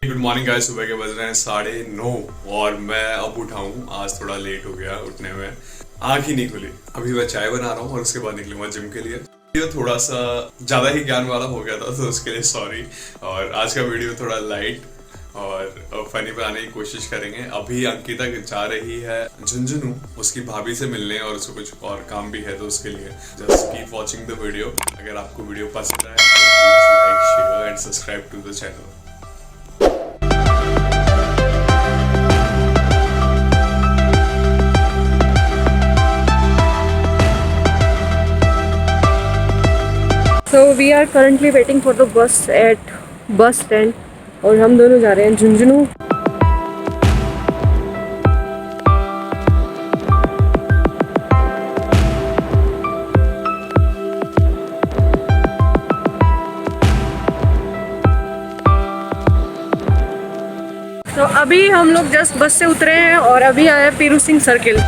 Good morning guys. सुबह के बज रहे हैं 9:30 और मैं अब उठा हूँ। आज थोड़ा लेट हो गया उठने में, आँख ही नहीं खुली। अभी मैं चाय बना रहा हूँ और उसके बाद निकलूंगा जिम के लिए। वीडियो थोड़ा सा ज़्यादा ही ज्ञान वाला हो गया था तो उसके लिए सॉरी। और आज का वीडियो थोड़ा लाइट और फनी बनाने की कोशिश करेंगे। अभी अंकिता जा रही है झुंझुनू उसकी भाभी से मिलने और उसको कुछ और काम भी है तो उसके लिए just keep watching the video. अगर आपको वीडियो पसंद आए तो please like share and subscribe to the channel. So we are currently waiting for the bus at bus stand और हम दोनों जा रहे हैं झुंझुनू। तो अभी हम लोग जस्ट बस से उतरे हैं और अभी आया Piru Singh circle.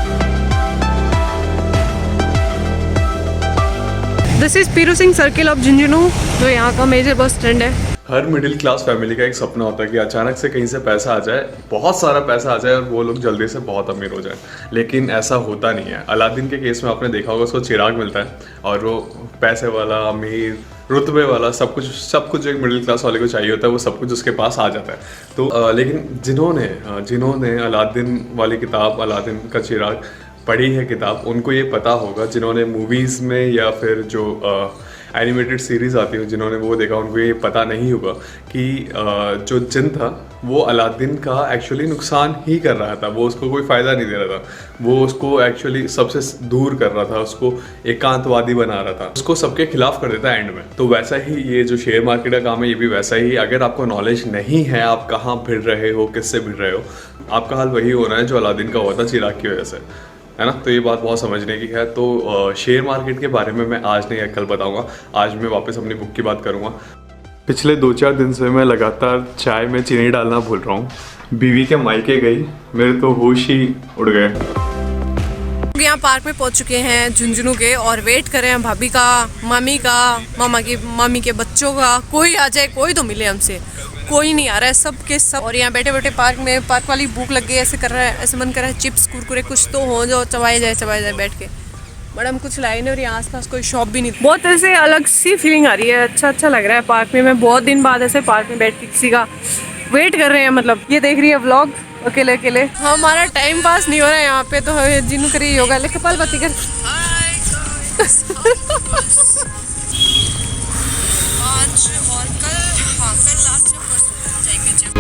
This is Piru Singh circle of Jhunjhunu जो यहाँ का मेजर बस स्टैंड है। हर मिडिल क्लास फैमिली का एक सपना होता है कि अचानक से कहीं से पैसा आ जाए, बहुत सारा पैसा आ जाए और वो लोग जल्दी से बहुत अमीर हो जाए। लेकिन ऐसा होता नहीं है। अलादीन के केस में आपने देखा होगा, उसको चिराग मिलता है और वो पैसे वाला, अमीर, रुतबे वाला, सब कुछ जो एक मिडिल क्लास वाले को चाहिए होता है वो सब कुछ उसके पास आ जाता है। तो लेकिन जिन्होंने अलादीन वाली किताब, अलादीन का चिराग पढ़ी है किताब, उनको ये पता होगा। जिन्होंने मूवीज़ में या फिर जो एनिमेटेड सीरीज़ आती है जिन्होंने वो देखा, उनको ये पता नहीं होगा कि जो जिन था वो अलादीन का एक्चुअली नुकसान ही कर रहा था। वो उसको कोई फ़ायदा नहीं दे रहा था, वो उसको एक्चुअली सबसे दूर कर रहा था, उसको एकांतवादी बना रहा था, उसको सबके खिलाफ कर देता है एंड में। तो वैसा ही ये जो शेयर मार्केट का काम है ये भी वैसा ही। अगर आपको नॉलेज नहीं है आप कहाँ भिड़ रहे हो, किससे भिड़ रहे हो, आपका हाल वही होना है जो अलादीन का हुआ था चिराग की वजह से, है ना। तो ये बात बहुत समझने की है। तो शेयर मार्केट के बारे में मैं आज नहीं कल बताऊंगा। आज मैं वापस अपनी बुक की बात करूंगा। पिछले 2-4 दिन से मैं लगातार चाय में चीनी डालना भूल रहा हूँ। बीवी के मायके गई, मेरे तो होश ही उड़ गए। यहाँ पार्क में पहुँच चुके हैं झुंझुनू के और वेट कर रहे हैं भाभी का, मम्मी का, मामी के बच्चों का। कोई आ जाए, कोई तो मिले हमसे। कोई नहीं आ रहा है, सब के सब। और यहाँ बैठे बैठे पार्क वाली भूख लग गई, ऐसे कर रहा है, ऐसे मन कर रहा है चिप्स कुरकुरे कुछ तो हो जो चबाए जाए बैठ के। बट हम कुछ लाए नहीं और यहाँ आसपास कोई शॉप भी नहीं। बहुत ऐसे अलग सी फीलिंग आ रही है, अच्छा लग रहा है पार्क में। मैं बहुत दिन बाद ऐसे पार्क में बैठ के किसी का वेट कर रहे हैं। मतलब ये देख रही है व्लॉग अकेले। हमारा टाइम पास नहीं हो रहा है यहाँ पे, तो जिन्हों करिए योगा ले कपाल बत्ती कर। आज और कल, हाँ कल लास्ट जाएंगे जिम।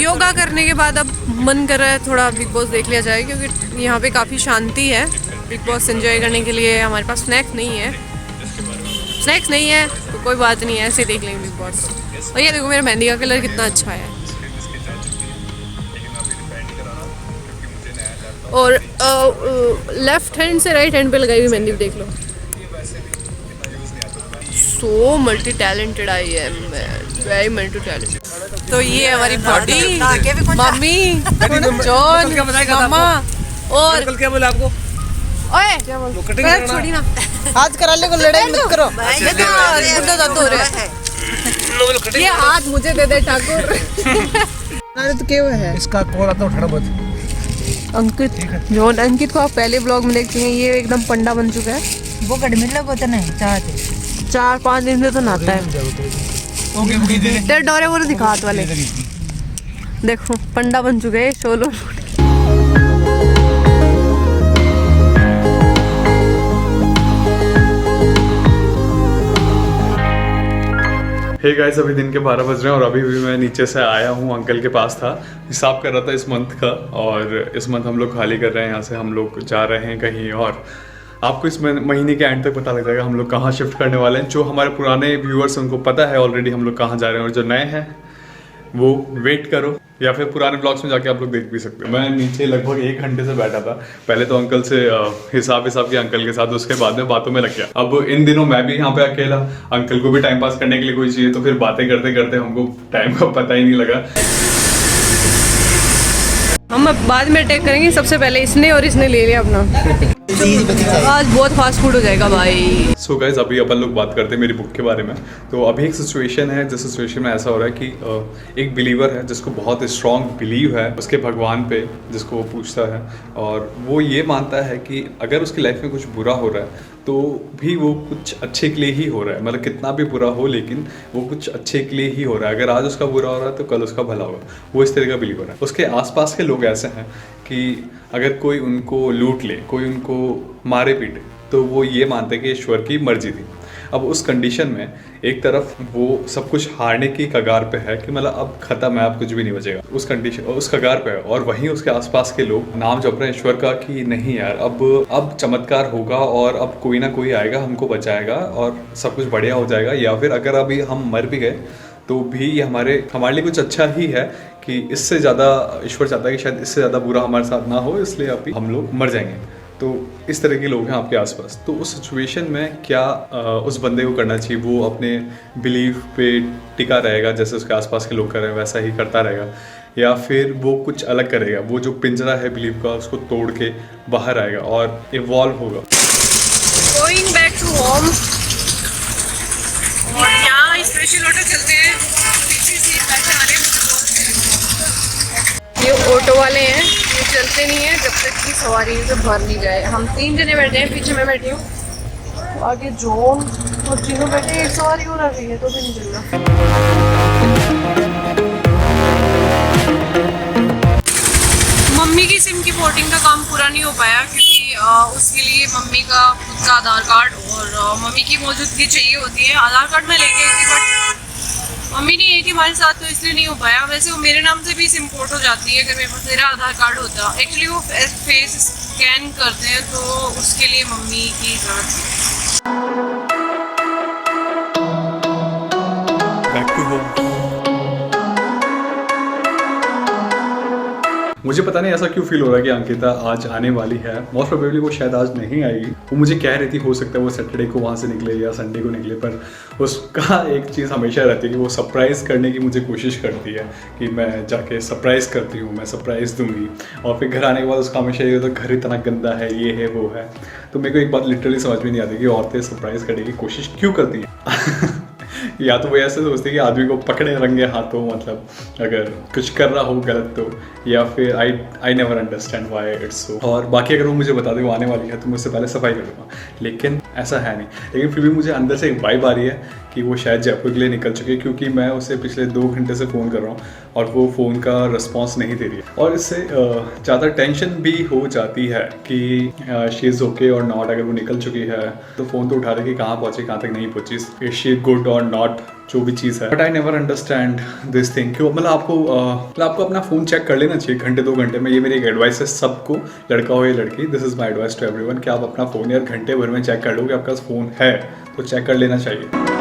योगा करने के बाद अब मन कर रहा है थोड़ा बिग बॉस देख लिया जाए, क्योंकि यहाँ पे काफ़ी शांति है। बिग बॉस एंजॉय करने के लिए हमारे पास स्नैक्स नहीं है तो कोई बात नहीं है, ऐसे ही देख लेंगे बिग बॉस। और ये देखो मेरा मेहंदी का कलर कितना अच्छा है। और लेफ्ट हैंड से राइट हैंड पे लगाई हुई मेहंदी देख लो। So multi talented I am, very multi talented. तो ये हमारी बॉडी, मम्मी, जॉन, मामा और कल क्या बोला आपको? ओए छोड़ी ना, आज करा ले को लड़ाई मत करो। ये तो बुड्ढा दर्द हो रहा है। ये हाथ मुझे दे दे ठाकुर। अरे तो क्या है इसका कॉल आता उठाना मत। अंकित को आप पहले ब्लॉग में देखते हैं, ये एकदम पंडा बन चुका है। वो कड़मिला को तो नहीं चाहते, 4-5 दिन से तो नहाता है। तेरे डोरे वो दिखा हाथ वाले, देखो पंडा बन चुके हैं शोलो। हे गाइस, अभी दिन के 12 बज रहे हैं और अभी भी मैं नीचे से आया हूँ। अंकल के पास था, हिसाब कर रहा था इस मंथ का। और इस मंथ हम लोग खाली कर रहे हैं, यहाँ से हम लोग जा रहे हैं कहीं और। आपको इस महीने के एंड तक पता लग जाएगा हम लोग कहाँ शिफ्ट करने वाले हैं। जो हमारे पुराने व्यूअर्स उनको पता है ऑलरेडी हम लोग कहाँ जा रहे हैं, और जो नए हैं वो वेट करो या फिर पुराने ब्लॉग्स में जाके आप लोग देख भी सकते हो। मैं नीचे लगभग 1 घंटे से बैठा था। पहले तो अंकल से हिसाब किया अंकल के साथ, उसके बाद में बातों में लग गया। अब इन दिनों मैं भी यहाँ पे अकेला, अंकल को भी टाइम पास करने के लिए कोई चाहिए, तो फिर बातें करते करते हमको टाइम का पता ही नहीं लगा। हम अब बाद में अटैक करेंगे, सबसे पहले इसने और इसने ले लिया अपना। आज बहुत फास्ट फूड हो जाएगा भाई। सो गाइज अभी अपन लोग बात करते हैं मेरी बुक के बारे में। तो अभी एक सिचुएशन है, जिस सिचुएशन में ऐसा हो रहा है कि एक बिलीवर है जिसको बहुत स्ट्रॉन्ग बिलीव है उसके भगवान पे, जिसको वो पूछता है, और वो ये मानता है कि अगर उसकी लाइफ में कुछ बुरा हो रहा है तो भी वो कुछ अच्छे के लिए ही हो रहा है। मतलब कितना भी बुरा हो लेकिन वो कुछ अच्छे के लिए ही हो रहा है। अगर आज उसका बुरा हो रहा है तो कल उसका भला होगा। वो इस तरह का बिलीवर है। उसके आसपास के लोग ऐसे हैं कि अगर कोई उनको लूट ले, कोई उनको मारे पीटे, तो वो ये मानते हैं कि ईश्वर की मर्जी थी। अब उस कंडीशन में एक तरफ वो सब कुछ हारने की कगार पे है कि मतलब अब खत्म है, अब कुछ भी नहीं बचेगा, उस कंडीशन उस कगार पे है। और वहीं उसके आसपास के लोग नाम जप रहे हैं ईश्वर का कि नहीं यार, अब चमत्कार होगा और अब कोई ना कोई आएगा, हमको बचाएगा और सब कुछ बढ़िया हो जाएगा। या फिर अगर अभी हम मर भी गए तो भी हमारे लिए कुछ अच्छा ही है कि इससे ज़्यादा ईश्वर चाहता है कि शायद इससे ज़्यादा बुरा हमारे साथ ना हो, इसलिए अभी हम लोग मर जाएंगे। तो इस तरह के लोग हैं आपके आसपास। तो उस सिचुएशन में क्या उस बंदे को करना चाहिए? वो अपने बिलीव पे टिका रहेगा, जैसे उसके आसपास के लोग कर रहे हैं वैसा ही करता रहेगा, या फिर वो कुछ अलग करेगा? वो जो पिंजरा है बिलीव का उसको तोड़ के बाहर आएगा और इवॉल्व होगा। गोइंग बैक टू होम, और यहाँ स्पेशल ऑटो चलते हैं, पीछे से पैसे वाले। ये ऑटो वाले हैं, ये चलते नहीं है जब तक कि सवारी से भर नहीं जाए। हम 3 जने बैठे हैं, पीछे मैं बैठी हूँ, आगे जॉन और तीनों बैठे। एक सवारी हो रही है तो भी नहीं चल रहा। मम्मी की सिम की पोर्टिंग का काम पूरा नहीं हो पाया क्योंकि उसके लिए मम्मी का खुद का आधार कार्ड और मम्मी की मौजूदगी चाहिए होती है। आधार कार्ड में लेके आई थी बट मम्मी नहीं आई थी हमारे साथ, तो इसलिए नहीं हो पाया। वैसे वो मेरे नाम से भी सिम पोर्ट हो जाती है अगर मेरे पास मेरा आधार कार्ड होता। एक्चुअली वो फेस स्कैन करते हैं तो उसके लिए मम्मी की ज़रूरत है। Back to home. मुझे पता नहीं ऐसा क्यों फील हो रहा है कि अंकिता आज आने वाली है। मोस्ट प्रोबेबली वो शायद आज नहीं आएगी। वो मुझे कह रही थी हो सकता है वो सैटरडे को वहाँ से निकले या संडे को निकले, पर उसका एक चीज़ हमेशा रहती है कि वो सरप्राइज़ करने की मुझे कोशिश करती है कि मैं जाके सरप्राइज़ करती हूँ, मैं सरप्राइज़ दूंगी। और फिर घर आने के बाद उसका हमेशा ये होता है घर इतना गंदा है, ये है वो है। तो मेरे को एक बात लिटरली समझ में नहीं आती कि औरतें सरप्राइज़ करने की कोशिश क्यों करती हैं। या तो वो ऐसे सोचते कि आदमी को पकड़े रंगे हाथों, मतलब अगर कुछ कर रहा हो गलत तो, या फिर I never understand why it's so. और बाकी अगर वो मुझे बता दे वो आने वाली है तो मैं उससे पहले सफाई कर दूँगा, लेकिन ऐसा है नहीं। लेकिन फिर भी मुझे अंदर से एक वाइब आ रही है कि वो शायद जयपुर के लिए निकल चुके हैं, क्योंकि मैं उसे पिछले 2 घंटे से फ़ोन कर रहा हूँ और वो फ़ोन का रिस्पॉन्स नहीं दे रही है। और इससे ज़्यादा टेंशन भी हो जाती है कि शी इज़ ओके और नॉट। अगर वो निकल चुकी है तो फ़ोन तो उठा रही कि कहाँ पहुँची, कहाँ तक नहीं पहुँची, इज शी गुड और नॉट, जो भी चीज़ है। But I never understand this thing. क्यों मतलब आपको अपना फ़ोन चेक कर लेना चाहिए घंटे 2 घंटे में। ये मेरी एक एडवाइस है सबको, लड़का हो या लड़की, this is my advice to everyone कि आप अपना फ़ोन यार घंटे भर में चेक कर लो कि आपका फ़ोन है तो चेक कर लेना चाहिए।